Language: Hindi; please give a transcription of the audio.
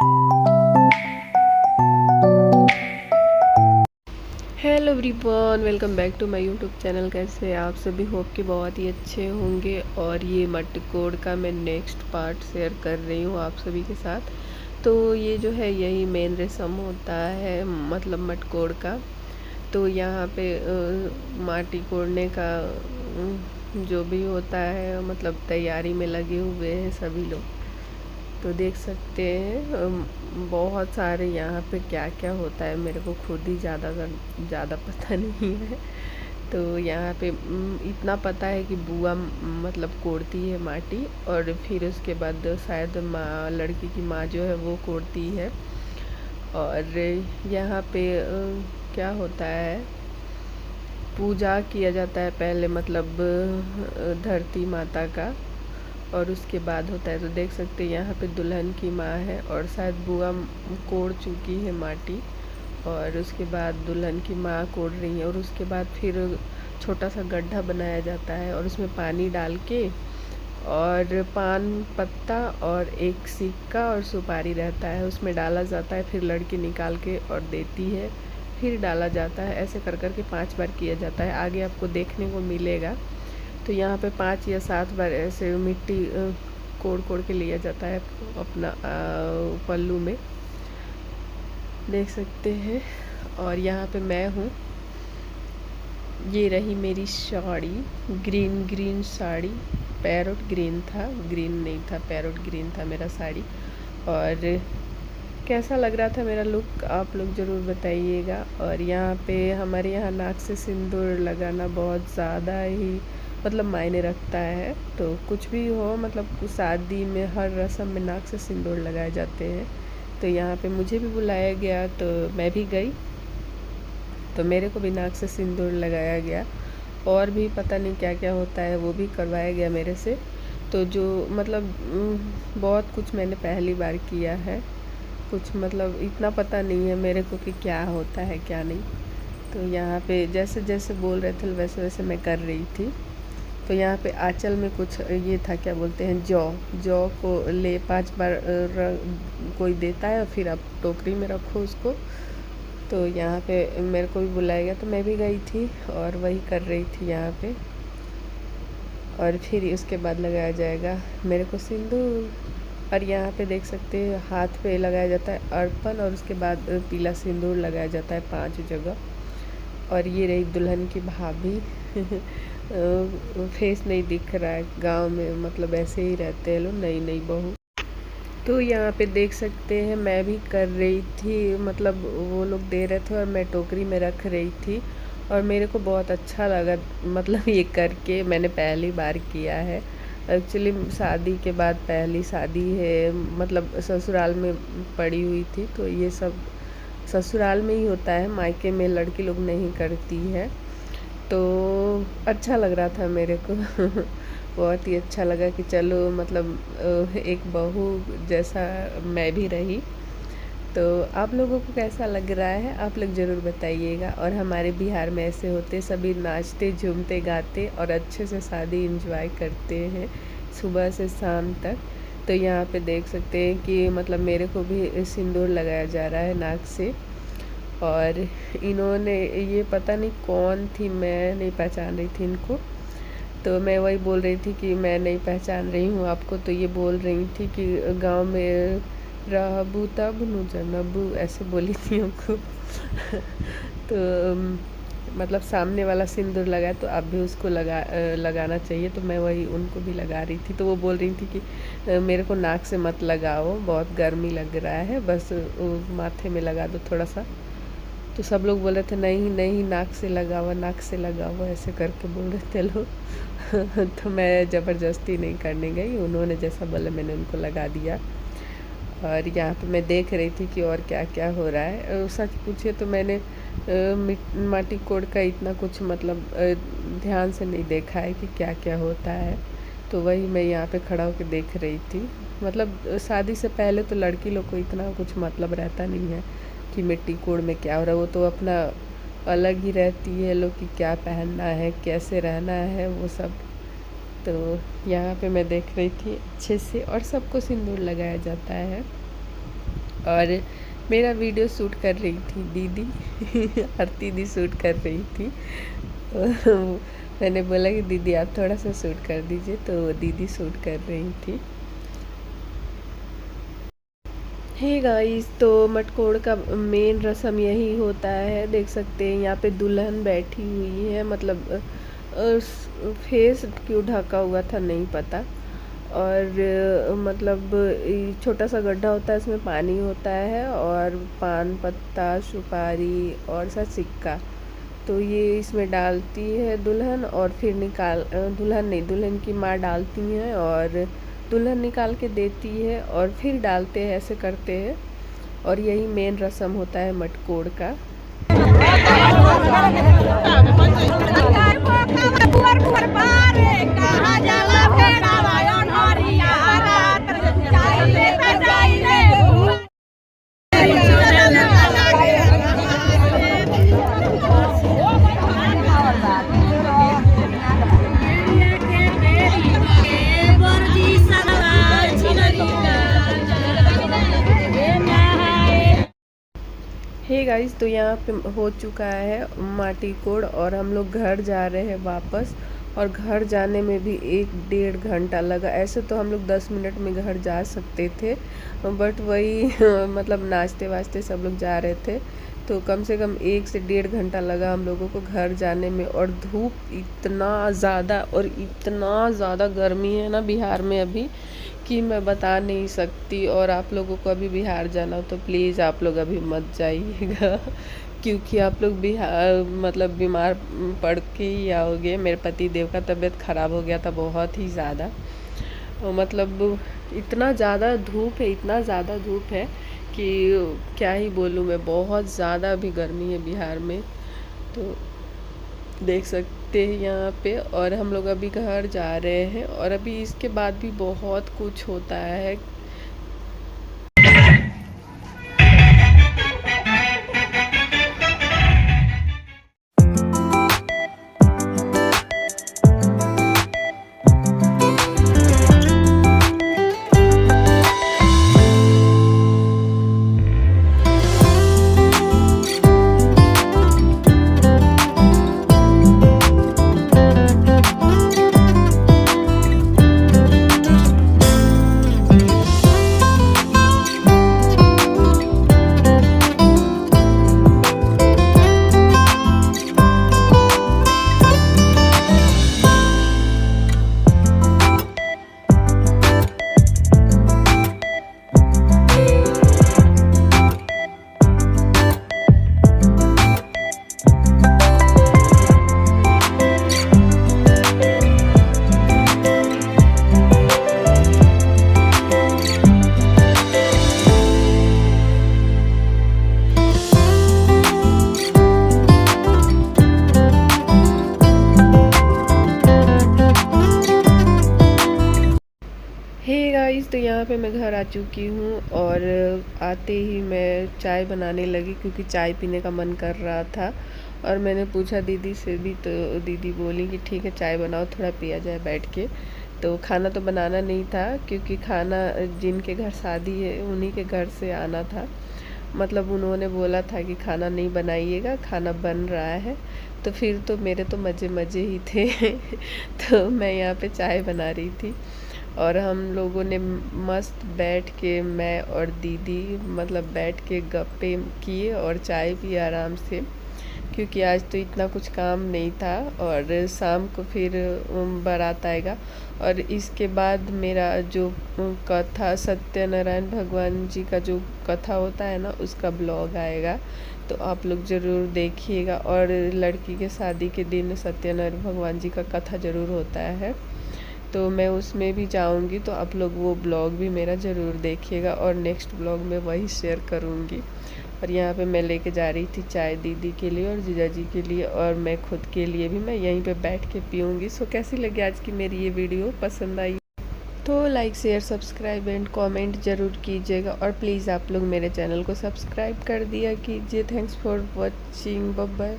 Hello everyone, welcome back to my YouTube channel. कैसे हैं आप सभी? होप कि बहुत ही अच्छे होंगे। और ये मटकोड़ का मैं नेक्स्ट पार्ट शेयर कर रही हूँ आप सभी के साथ। तो ये जो है यही मेन रस्म होता है, मतलब मटकोड़ का। तो यहाँ पे माटी कोड़ने का जो भी होता है, मतलब तैयारी में लगे हुए हैं सभी लोग। तो देख सकते हैं बहुत सारे यहाँ पे क्या क्या होता है, मेरे को खुद ही ज़्यादा पता नहीं है। तो यहाँ पे इतना पता है कि बुआ मतलब कोड़ती है माटी, और फिर उसके बाद शायद माँ, लड़की की माँ जो है वो कोड़ती है। और यहाँ पे क्या होता है, पूजा किया जाता है पहले, मतलब धरती माता का, और उसके बाद होता है। तो देख सकते हैं यहाँ पे दुल्हन की माँ है, और शायद बुआ कोड़ चुकी है माटी, और उसके बाद दुल्हन की माँ कोड़ रही है। और उसके बाद फिर छोटा सा गड्ढा बनाया जाता है, और उसमें पानी डाल के, और पान पत्ता और एक सिक्का और सुपारी रहता है, उसमें डाला जाता है। फिर लड़की निकाल के और देती है, फिर डाला जाता है। ऐसे कर कर के 5 बार किया जाता है, आगे आपको देखने को मिलेगा। तो यहाँ पे 5 या 7 बार ऐसे मिट्टी कोड़ कोड़ के लिया जाता है अपना पल्लू में, देख सकते हैं। और यहाँ पे मैं हूँ, ये रही मेरी sari, green green sari, parrot green था, ग्रीन नहीं था, पैरोट ग्रीन था मेरा साड़ी। और कैसा लग रहा था मेरा लुक, आप लोग ज़रूर बताइएगा। और यहाँ पे हमारे यहाँ नाक से सिंदूर लगाना बहुत ज़्यादा ही मतलब मायने रखता है। तो कुछ भी हो, मतलब शादी में हर रस्म में नाक से सिंदूर लगाए जाते हैं। तो यहाँ पे मुझे भी बुलाया गया, तो मैं भी गई। तो मेरे को भी नाक से सिंदूर लगाया गया, और भी पता नहीं क्या क्या होता है वो भी करवाया गया मेरे से। तो जो मतलब बहुत कुछ मैंने पहली बार किया है, कुछ मतलब इतना पता नहीं है मेरे को कि क्या होता है क्या नहीं। तो यहाँ पे जैसे जैसे बोल रहे थे वैसे वैसे मैं कर रही थी। तो यहाँ पे आंचल में कुछ ये था, क्या बोलते हैं, जौ। जौ को ले 5 बार कोई देता है, और फिर आप टोकरी में रखो उसको। तो यहाँ पे मेरे को भी बुलाया गया, तो मैं भी गई थी और वही कर रही थी यहाँ पे। और फिर उसके बाद लगाया जाएगा मेरे को सिंदूर। और यहाँ पे देख सकते हैं हाथ पे लगाया जाता है अर्पण, और उसके बाद पीला सिंदूर लगाया जाता है 5 जगह। और ये रही दुल्हन की भाभी फेस नहीं दिख रहा है, गांव में मतलब ऐसे ही रहते हैं लोग, नई नई बहू। तो यहाँ पे देख सकते हैं मैं भी कर रही थी, मतलब वो लोग दे रहे थे और मैं टोकरी में रख रही थी। और मेरे को बहुत अच्छा लगा, मतलब ये करके मैंने पहली बार किया है। एक्चुअली शादी के बाद पहली शादी है, मतलब ससुराल में पड़ी हुई थी। तो ये सब ससुराल में ही होता है, मायके में लड़की लोग नहीं करती है। तो अच्छा लग रहा था मेरे को बहुत ही अच्छा लगा कि चलो, मतलब एक बहू जैसा मैं भी रही। तो आप लोगों को कैसा लग रहा है, आप लोग ज़रूर बताइएगा। और हमारे बिहार में ऐसे होते, सभी नाचते झूमते गाते और अच्छे से शादी एंजॉय करते हैं सुबह से शाम तक। तो यहाँ पे देख सकते हैं कि मतलब मेरे को भी सिंदूर लगाया जा रहा है नाक से। और इन्होंने, ये पता नहीं कौन थी, मैं नहीं पहचान रही थी इनको। तो मैं वही बोल रही थी कि मैं नहीं पहचान रही हूँ आपको। तो ये बोल रही थी कि गांव में रहबू तब नु जनबू, ऐसे बोली थी हमको तो मतलब सामने वाला सिंदूर लगाए तो आप भी उसको लगाना चाहिए। तो मैं वही उनको भी लगा रही थी। तो वो बोल रही थी कि मेरे को नाक से मत लगाओ, बहुत गर्मी लग रहा है, बस माथे में लगा दो थोड़ा सा। तो सब लोग बोल रहे थे नहीं नहीं, नाक से लगाओ, नाक से लगाओ, ऐसे करके बोल रहे थे लोग तो मैं ज़बरदस्ती नहीं करने गई, उन्होंने जैसा बोला मैंने उनको लगा दिया। और यहाँ पे मैं देख रही थी कि और क्या क्या हो रहा है। सच पूछे तो मैंने माटी कोड़ का इतना कुछ मतलब ध्यान से नहीं देखा है कि क्या क्या होता है। तो वही मैं यहाँ पे खड़ा होकर देख रही थी। मतलब शादी से पहले तो लड़की लोग को इतना कुछ मतलब रहता नहीं है कि मिट्टी कोड़ में क्या हो रहा है। वो तो अपना अलग ही रहती है लोग कि क्या पहनना है, कैसे रहना है, वो सब। तो यहाँ पे मैं देख रही थी अच्छे से, और सबको सिंदूर लगाया जाता है। और मेरा वीडियो शूट कर रही थी दीदी आरती दी शूट कर रही थी। मैंने बोला कि दीदी आप थोड़ा सा शूट कर दीजिए, तो दीदी शूट कर रही थी। हे गाइस, तो मटकोड़ का मेन रस्म यही होता है। देख सकते हैं यहाँ पे दुल्हन बैठी हुई है, मतलब फेस क्यों ढका हुआ था नहीं पता। और मतलब छोटा सा गड्ढा होता है, इसमें पानी होता है और पान पत्ता सुपारी और सा सिक्का, तो ये इसमें डालती है दुल्हन और फिर निकाल दुल्हन नहीं, दुल्हन की माँ डालती हैं और दुल्हन निकाल के देती है और फिर डालते हैं, ऐसे करते हैं। और यही मेन रस्म होता है मटकोड़ का। हे गाइस, तो यहाँ पे हो चुका है माटी कोड़ और हम लोग घर जा रहे हैं वापस। और घर जाने में भी 1-1.5 घंटा लगा। ऐसे तो हम लोग 10 मिनट में घर जा सकते थे, बट वही मतलब नाचते वाचते सब लोग जा रहे थे, तो कम से कम 1 से 1.5 घंटा लगा हम लोगों को घर जाने में। और धूप इतना ज़्यादा और इतना ज़्यादा गर्मी है ना बिहार में अभी कि मैं बता नहीं सकती। और आप लोगों को अभी बिहार जाना हो तो प्लीज़ आप लोग अभी मत जाइएगा क्योंकि आप लोग बिहार मतलब बीमार पड़ के ही आओगे। मेरे पति देव का तबीयत ख़राब हो गया था बहुत ही ज़्यादा, मतलब इतना ज़्यादा धूप है, इतना ज़्यादा धूप है कि क्या ही बोलूँ मैं। बहुत ज़्यादा अभी गर्मी है बिहार में, तो देख सकते हैं यहाँ पे। और हम लोग अभी घर जा रहे हैं और अभी इसके बाद भी बहुत कुछ होता है। हे गाइस, तो यहाँ पे मैं घर आ चुकी हूँ और आते ही मैं चाय बनाने लगी क्योंकि चाय पीने का मन कर रहा था। और मैंने पूछा दीदी से भी, तो दीदी बोली कि ठीक है चाय बनाओ, थोड़ा पिया जाए बैठ के। तो खाना तो बनाना नहीं था क्योंकि खाना जिनके घर शादी है उन्हीं के घर से आना था। मतलब उन्होंने बोला था कि खाना नहीं बनाइएगा, खाना बन रहा है। तो फिर तो मेरे तो मज़े मज़े ही थे तो मैं यहाँ पे चाय बना रही थी और हम लोगों ने मस्त बैठ के, मैं और दीदी मतलब बैठ के गप्पे किए और चाय पी आराम से, क्योंकि आज तो इतना कुछ काम नहीं था। और शाम को फिर बारात आएगा और इसके बाद मेरा जो कथा सत्यनारायण भगवान जी का जो कथा होता है ना उसका ब्लॉग आएगा, तो आप लोग ज़रूर देखिएगा। और लड़की के शादी के दिन सत्यनारायण भगवान जी का कथा ज़रूर होता है, तो मैं उसमें भी जाऊंगी, तो आप लोग वो ब्लॉग भी मेरा ज़रूर देखिएगा और नेक्स्ट ब्लॉग में वही शेयर करूंगी। और यहाँ पे मैं लेके जा रही थी चाय दीदी के लिए और जीजा जी के लिए, और मैं खुद के लिए भी मैं यहीं पे बैठ के पीऊँगी। सो कैसी लगी आज की मेरी ये वीडियो? पसंद आई तो like share subscribe and comment ज़रूर कीजिएगा। और प्लीज़ आप लोग मेरे चैनल को सब्सक्राइब कर दिया कीजिए। Thanks for watching, bye bye.